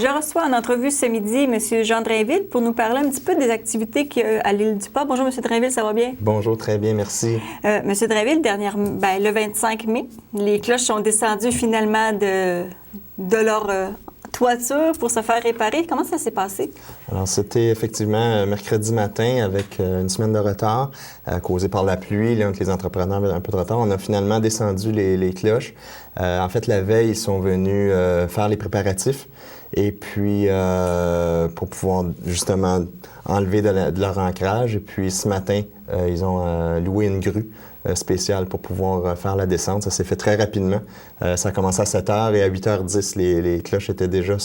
Je reçois en entrevue ce midi M. Jean Drainville pour nous parler un petit peu des activités qu'il y a à l'île du Pas. Bonjour, M. Drainville, ça va bien? Bonjour, très bien, merci. M. Drainville, le 25 mai, les cloches sont descendues finalement de leur toiture pour se faire réparer. Comment ça s'est passé? Alors, c'était effectivement mercredi matin avec une semaine de retard causé par la pluie. Là, les entrepreneurs avaient un peu de retard. On a finalement descendu les cloches. En fait, la veille, ils sont venus faire les préparatifs. Et puis, pour pouvoir justement enlever de leur ancrage. Et puis, ce matin, ils ont loué une grue spéciale pour pouvoir faire la descente. Ça s'est fait très rapidement. Ça a commencé à 7 h et à 8 h 10, les cloches étaient déjà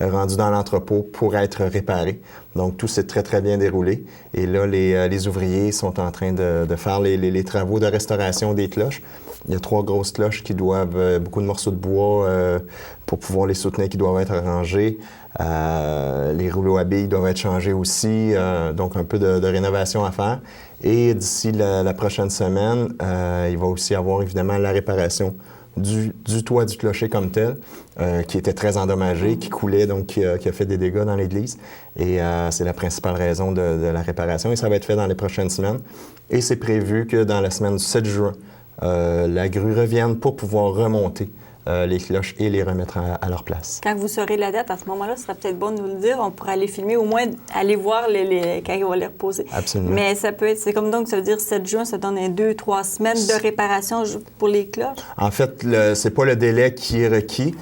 rendues dans l'entrepôt pour être réparées. Donc, tout s'est très, très bien déroulé. Et là, les ouvriers sont en train de faire les travaux de restauration des cloches. Il y a 3 grosses cloches qui doivent, beaucoup de morceaux de bois pour pouvoir les soutenir, qui doivent être arrangés. Les rouleaux à billes doivent être changés aussi, donc un peu de rénovation à faire. Et d'ici la prochaine semaine, il va aussi y avoir évidemment la réparation du toit du clocher comme tel, qui était très endommagé, qui coulait, donc qui a fait des dégâts dans l'église. Et c'est la principale raison de la réparation. Et ça va être fait dans les prochaines semaines. Et c'est prévu que dans la semaine du 7 juin, la grue revienne pour pouvoir remonter les cloches et les remettre à leur place. Quand vous saurez la date, à ce moment-là, ce serait peut-être bon de nous le dire. On pourrait aller filmer, au moins aller voir quand on va les reposer. Absolument. Mais ça peut être, c'est comme donc, ça veut dire 7 juin, ça donne 2-3 semaines de réparation pour les cloches? En fait, c'est pas le délai qui est requis,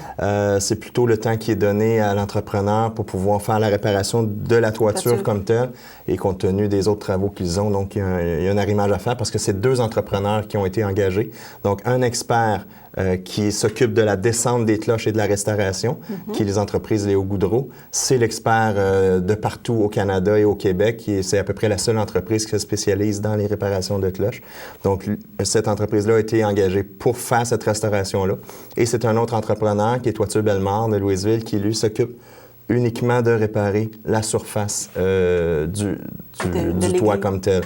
c'est plutôt le temps qui est donné à l'entrepreneur pour pouvoir faire la réparation de la toiture comme telle. Et compte tenu des autres travaux qu'ils ont, donc il y a un arrimage à faire parce que c'est 2 entrepreneurs qui ont été engagés. Donc, un expert qui s'occupe de la descente des cloches et de la restauration, qui est les entreprises Léo Goudreau. C'est l'expert de partout au Canada et au Québec. C'est à peu près la seule entreprise qui se spécialise dans les réparations de cloches. Donc, cette entreprise-là a été engagée pour faire cette restauration-là. Et c'est un autre entrepreneur qui est Toiture Bellemare de Louisville qui, lui, s'occupe uniquement de réparer la surface du toit comme tel.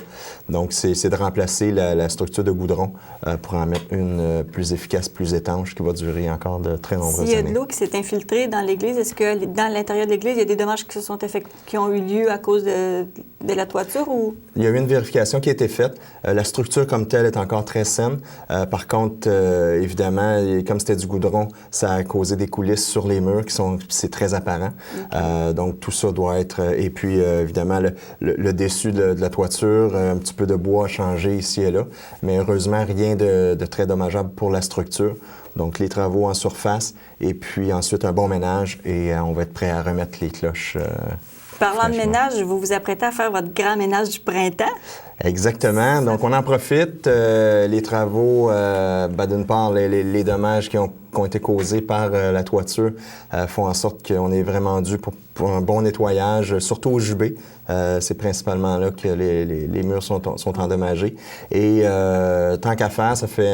Donc, c'est de remplacer la structure de goudron pour en mettre une plus efficace, plus étanche, qui va durer encore de très nombreuses années. S'il y a de l'eau qui s'est infiltrée dans l'église, est-ce que dans l'intérieur de l'église, il y a des dommages qui ont eu lieu à cause de la toiture? Ou? Il y a eu une vérification qui a été faite. La structure comme telle est encore très saine. Par contre, évidemment, comme c'était du goudron, ça a causé des coulisses sur les murs c'est très apparent. Okay. Donc, tout ça doit être... Et puis, évidemment, le dessus de la toiture, un petit peu de bois a changé ici et là. Mais heureusement, rien de très dommageable pour la structure. Donc, les travaux en surface et puis ensuite un bon ménage et on va être prêt à remettre les cloches. Parlant de ménage, vous vous apprêtez à faire votre grand ménage du printemps? Exactement. Donc, on en profite. Les travaux, d'une part, les dommages qui ont été causés par la toiture font en sorte qu'on est vraiment dû pour un bon nettoyage, surtout au jubé. C'est principalement là que les murs sont endommagés. Et tant qu'à faire, ça fait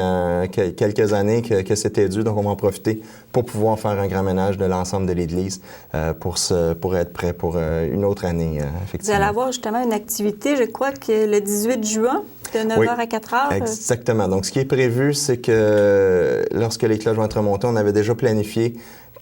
quelques années que c'était dû, donc on va en profiter pour pouvoir faire un grand ménage de l'ensemble de l'église pour être prêt pour une autre année, effectivement. Vous allez avoir justement une activité, je crois que le 18 juin, de 9h à 4h. Exactement. Donc, ce qui est prévu, c'est que lorsque les cloches vont être remontées, on avait déjà planifié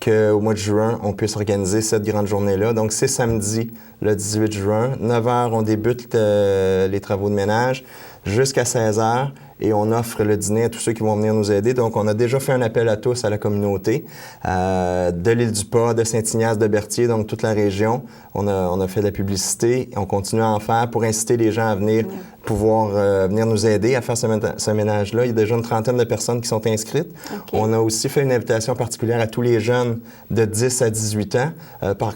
qu'au mois de juin, on puisse organiser cette grande journée-là. Donc, c'est samedi, le 18 juin. 9h, on débute les travaux de ménage jusqu'à 16h et on offre le dîner à tous ceux qui vont venir nous aider. Donc, on a déjà fait un appel à tous à la communauté de l'île du Pas, de Saint-Ignace, de Berthier, donc toute la région. On a fait de la publicité. On continue à en faire pour inciter les gens à venir pouvoir venir nous aider à faire ce ménage-là. Il y a déjà une trentaine de personnes qui sont inscrites. Okay. On a aussi fait une invitation particulière à tous les jeunes de 10 à 18 ans.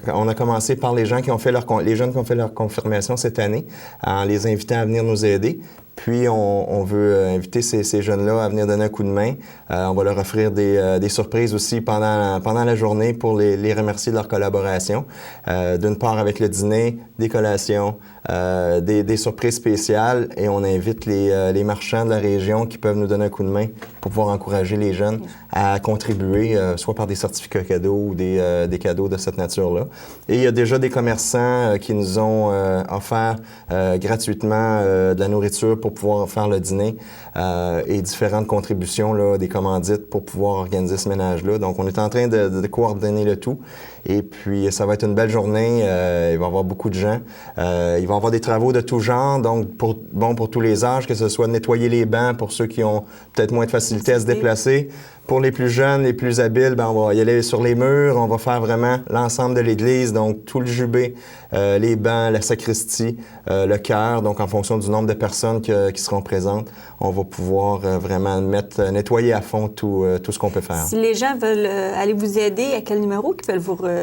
On a commencé par les jeunes qui ont fait leur confirmation cette année, en les invitant à venir nous aider. Puis, on veut inviter ces jeunes-là à venir donner un coup de main. On va leur offrir des surprises aussi pendant la journée pour les remercier de leur collaboration. D'une part, avec le dîner, des collations, des surprises spéciales. Et on invite les marchands de la région qui peuvent nous donner un coup de main pour pouvoir encourager les jeunes à contribuer, soit par des certificats cadeaux ou des cadeaux de cette nature-là. Et il y a déjà des commerçants qui nous ont offert gratuitement de la nourriture pour pour pouvoir faire le dîner et différentes contributions, là, des commandites pour pouvoir organiser ce ménage-là. Donc, on est en train de coordonner le tout. Et puis, ça va être une belle journée. Il va y avoir beaucoup de gens. Il va y avoir des travaux de tout genre, donc pour tous les âges, que ce soit nettoyer les bancs pour ceux qui ont peut-être moins de facilité à se déplacer. Pour les plus jeunes, les plus habiles, on va y aller sur les murs. On va faire vraiment l'ensemble de l'église, donc tout le jubé, les bancs, la sacristie, le chœur. Donc, en fonction du nombre de personnes qui seront présentes, on va pouvoir vraiment nettoyer à fond tout ce qu'on peut faire. Si les gens veulent aller vous aider, à quel numéro qu'ils peuvent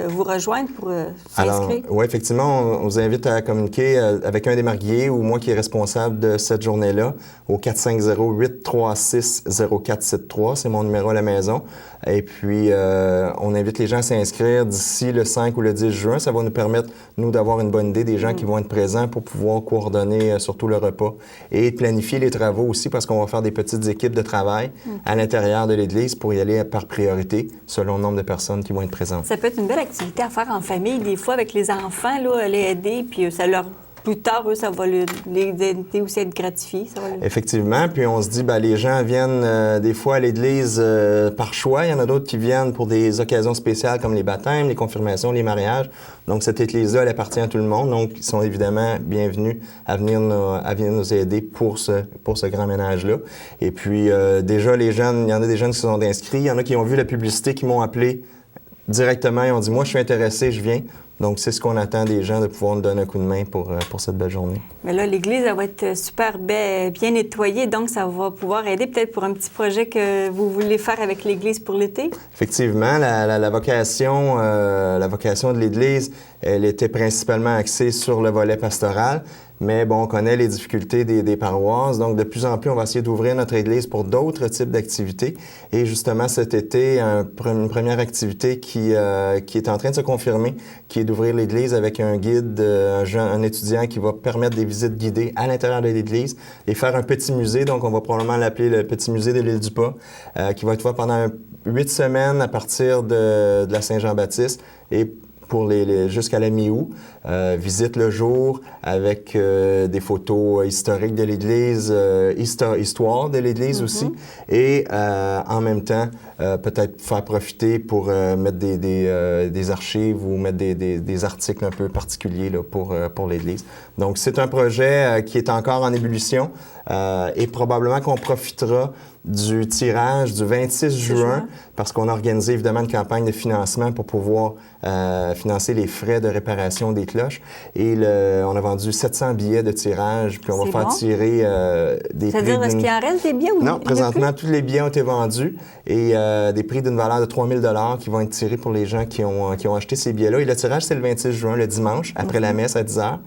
vous rejoindre pour s'inscrire? Oui, effectivement, on vous invite à communiquer avec un des mariés ou moi qui est responsable de cette journée-là au 450-836-0473. C'est mon numéro à la maison. Et puis, on invite les gens à s'inscrire d'ici le 5 ou le 10 juin. Ça va nous permettre, nous, d'avoir une bonne idée des gens qui vont être présents pour pouvoir coordonner surtout le repas et planifier les travaux aussi parce qu'on va faire des petites équipes de travail à l'intérieur de l'Église pour y aller par priorité selon le nombre de personnes qui vont être présentes. Ça peut être une belle activité à faire en famille, des fois avec les enfants, là, les aider, puis ça leur... Plus tard, eux, ça va les aider aussi à être gratifiés. Effectivement. Puis on se dit, les gens viennent des fois à l'Église par choix. Il y en a d'autres qui viennent pour des occasions spéciales comme les baptêmes, les confirmations, les mariages. Donc cette Église-là, elle appartient à tout le monde. Donc ils sont évidemment bienvenus à venir nous aider pour ce grand ménage-là. Et puis déjà, les jeunes, il y en a des jeunes qui se sont inscrits. Il y en a qui ont vu la publicité, qui m'ont appelé directement. Ils ont dit, moi, je suis intéressé, je viens. Donc, c'est ce qu'on attend des gens, de pouvoir nous donner un coup de main pour cette belle journée. Mais là, l'Église, elle va être super bien nettoyée, donc ça va pouvoir aider peut-être pour un petit projet que vous voulez faire avec l'Église pour l'été? Effectivement, la vocation de l'Église, elle était principalement axée sur le volet pastoral. Mais on connaît les difficultés des paroisses. Donc, de plus en plus, on va essayer d'ouvrir notre Église pour d'autres types d'activités. Et justement, cet été, une première activité qui est en train de se confirmer, qui est d'ouvrir l'Église avec un guide, un étudiant qui va permettre des visites guidées à l'intérieur de l'Église et faire un petit musée. Donc, on va probablement l'appeler le Petit Musée de l'Île du Pas, qui va être fait pendant 8 semaines à partir de la Saint-Jean-Baptiste et pour jusqu'à la mi-août. Visite le jour avec des photos historiques de l'Église, histoire de l'Église aussi. Et en même temps, peut-être faire profiter pour mettre des archives ou mettre des articles un peu particuliers là, pour l'Église. Donc, c'est un projet qui est encore en ébullition et probablement qu'on profitera du tirage du 26 juin parce qu'on a organisé évidemment une campagne de financement pour pouvoir financer les frais de réparation des cloches. Et on a vendu 700 billets de tirage, puis on va faire tirer des prix... C'est-à-dire, est-ce qu'il en reste des billets ou non? Présentement, tous les billets ont été vendus et des prix d'une valeur de 3 000 $ qui vont être tirés pour les gens qui ont acheté ces billets-là. Et le tirage, c'est le 26 juin, le dimanche, après la messe à 10 h.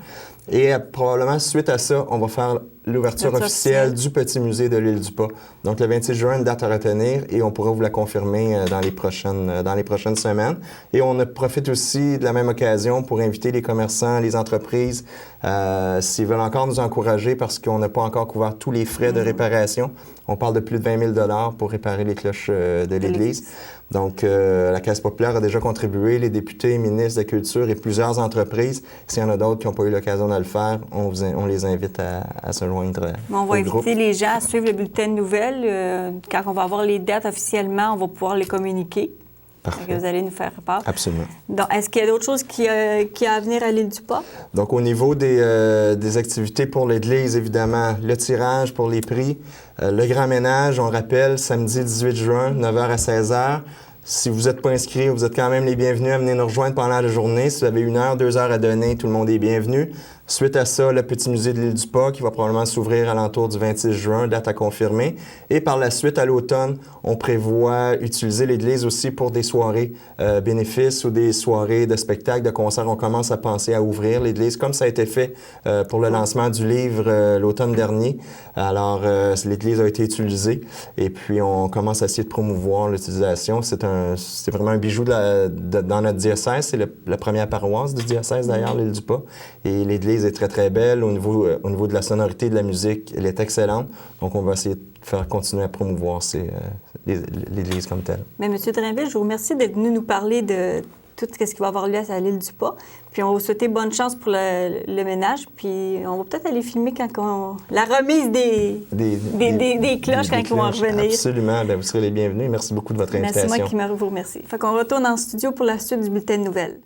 Et probablement, suite à ça, on va faire l'ouverture officielle du Petit Musée de l'Île du Pas. Donc, le 26 juin, une date à retenir et on pourra vous la confirmer dans les prochaines semaines. Et on profite aussi de la même occasion pour inviter les commerçants, les entreprises, s'ils veulent encore nous encourager parce qu'on n'a pas encore couvert tous les frais de réparation. On parle de plus de 20 000 $ pour réparer les cloches de l'Église. Donc, la Caisse populaire a déjà contribué, les députés, ministres de la Culture et plusieurs entreprises. S'il y en a d'autres qui n'ont pas eu l'occasion de le faire, on les invite à se joindre on va inviter les gens à suivre le bulletin de nouvelles. Quand on va avoir les dates officiellement, on va pouvoir les communiquer. Parfait. Vous allez nous faire part. Absolument. Donc, est-ce qu'il y a d'autres choses qui a à venir à l'Île du Pas? Donc, au niveau des activités pour l'Église, évidemment, le tirage pour les prix, le grand ménage, on rappelle, samedi 18 juin, 9 h à 16 h. Si vous n'êtes pas inscrit, vous êtes quand même les bienvenus à venir nous rejoindre pendant la journée. Si vous avez 1 heure, 2 heures à donner, tout le monde est bienvenu. Suite à ça, le Petit Musée de l'Île du Pas qui va probablement s'ouvrir à l'entour du 26 juin, date à confirmer. Et par la suite, à l'automne, on prévoit utiliser l'Église aussi pour des soirées bénéfices ou des soirées de spectacles, de concerts. On commence à penser à ouvrir l'Église, comme ça a été fait pour le lancement du livre l'automne dernier. Alors, l'Église a été utilisée et puis on commence à essayer de promouvoir l'utilisation. C'est vraiment un bijou dans notre diocèse. C'est la première paroisse du diocèse, d'ailleurs, l'Île du Pas. Et l'Église est très, très belle. Au niveau de la sonorité de la musique, elle est excellente. Donc, on va essayer de faire continuer à promouvoir l'Église comme telle. Mais M. Drainville, je vous remercie d'être venu nous parler de tout ce qui va avoir lieu à l'île du Pas. Puis on va vous souhaiter bonne chance pour le ménage. Puis on va peut-être aller filmer la remise des cloches quand ils vont revenir. Absolument. Bien, vous serez les bienvenus. Merci beaucoup de votre invitation. C'est moi qui vous remercie. Fait qu'on retourne en studio pour la suite du bulletin de nouvelles.